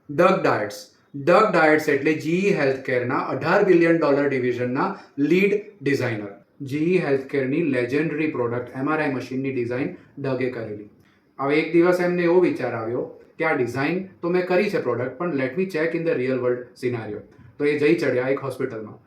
ડગ Dietz. Doug Dietz એટલે GE હેલ્થકેરના $18 billion ડિવિઝનના લીડ ડિઝાઇનર. જીઈ હેલ્થકેરની લેજેન્ડરી પ્રોડક્ટ એમઆરઆઈ મશીનની ડિઝાઇન ડગે કરેલી. હવે એક દિવસ એમને એવો વિચાર આવ્યો કે આ ડિઝાઇન તો મેં કરી છે પ્રોડક્ટ, પણ let me check in the real world scenario. તો એ જઈ ચડ્યા એક હોસ્પિટલમાં.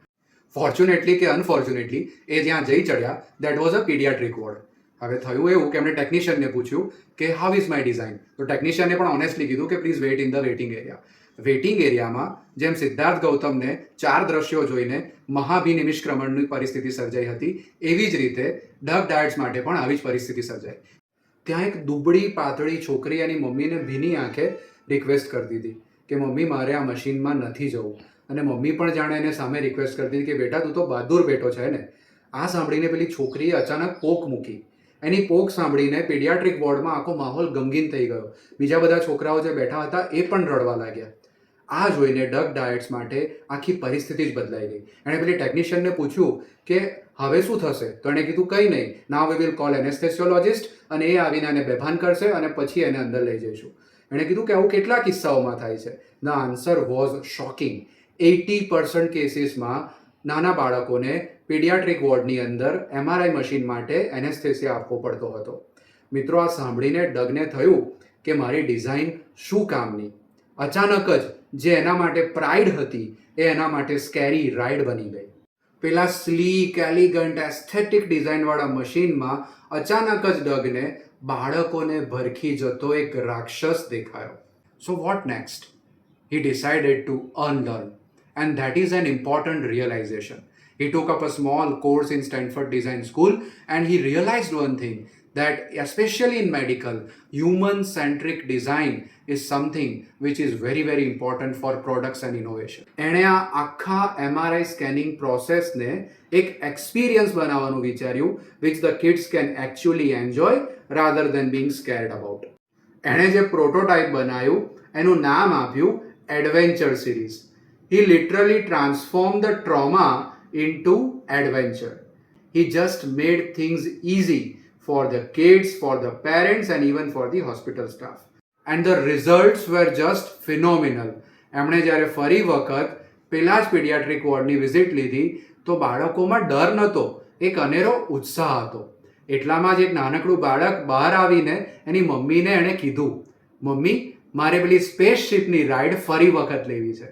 ફોર્ચ્યુનેટલી કે અનફોર્ચ્યુનેટલી એ જ્યાં જઈ ચડ્યા that was a paediatric ward. હવે થયું એવું કે એમણે ટેકનિશિયનને પૂછ્યું કે હાઉ ઇઝ માય ડિઝાઇન. તો ટેકનિશિયને પણ ઓનેસ્ટલી કીધું કે please wait in the waiting area. Waiting એરિયામાં જેમ સિદ્ધાર્થ ગૌતમને 4 દ્રશ્યો જોઈને મહાભિનિષ્ક્રમણની પરિસ્થિતિ સર્જાઈ હતી, એવી જ રીતે ડગ ડાયટ્સ માટે પણ આવી જ પરિસ્થિતિ સર્જાઈ. ત્યાં એક દુબળી પાતળી છોકરી એની મમ્મીને ભીની આંખે રિક્વેસ્ટ કરતી હતી કે મમ્મી મારે આ મશીનમાં નથી જવું. અને મમ્મી પણ જાણે એને સામે રિક્વેસ્ટ કરતી હતી કે બેટા તું તો બહાદુર બેટો છે ને. આ સાંભળીને પેલી છોકરીએ અચાનક પોક મૂકી. એની પોક સાંભળીને પીડિયાટ્રિક વોર્ડમાં આખો માહોલ ગમગીન થઈ ગયો. બીજા બધા છોકરાઓ જે બેઠા હતા એ પણ રડવા લાગ્યા. આ જોઈને ડગ ડાયટ્સ માટે આખી પરિસ્થિતિ જ બદલાઈ ગઈ. એણે પેલી ટેકનિશિયનને પૂછ્યું કે હવે શું થશે? તો એણે કીધું કંઈ નહીં, નાવ વી વિલ કોલ એનેસ્થેસિયોલોજિસ્ટ અને એ આવીને એને બેભાન કરશે અને પછી એને અંદર લઈ જઈશું. એણે કીધું કે આવું કેટલા કિસ્સાઓમાં થાય છે? The answer was shocking. 80% કેસીસમાં નાના બાળકોને પીડિયાટ્રિક વોર્ડની અંદર એમઆરઆઈ મશીન માટે એનેસ્થેસિયા આપવો પડતો હતો. મિત્રો, આ સાંભળીને ડગને થયું કે મારી ડિઝાઇન શું કામની. અચાનક જ જે એના માટે પ્રાઇડ હતી એ એના માટે સ્કેરી રાઇડ બની ગઈ. પેલા સ્લીક, એલિગન્ટ, એસ્થેટિક ડિઝાઇનવાળા મશીનમાં અચાનક જ ડગને બાળકોને ભરખી જતો એક રાક્ષસ દેખાયો. So what next? He decided to unlearn, and that is an important realization. He took up a small course in Stanford Design School and he realized one thing, that especially in medical, human-centric design is something which is very, very important for products and innovation. એણે આ આખા MRI scanning પ્રોસેસને એક experience બનાવવાનું વિચાર્યું which the kids can actually enjoy rather than being scared about. એણે જે prototype બનાવ્યું એનું નામ આપ્યું adventure series. He literally transformed the trauma into adventure. He just made things easy for the kids, for the parents and even for the hospital staff. And the results were just phenomenal. એમણે જ્યારે ફરી વખત પેલા જ paediatric વોર્ડની visit લીધી તો બાળકોમાં ડર નહોતો, એક અનેરો ઉત્સાહ હતો. એટલામાં જ એક નાનકડું બાળક બહાર આવીને એની મમ્મીને એણે કીધું, મમ્મી મારે પેલી સ્પેસશિપની રાઇડ ફરી વખત લેવી છે.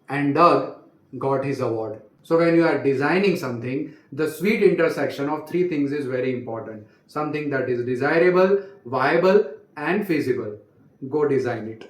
And Doug got his award. So when you are designing something, the sweet intersection of 3 things is very important. Something that is desirable, viable and feasible. Go design it.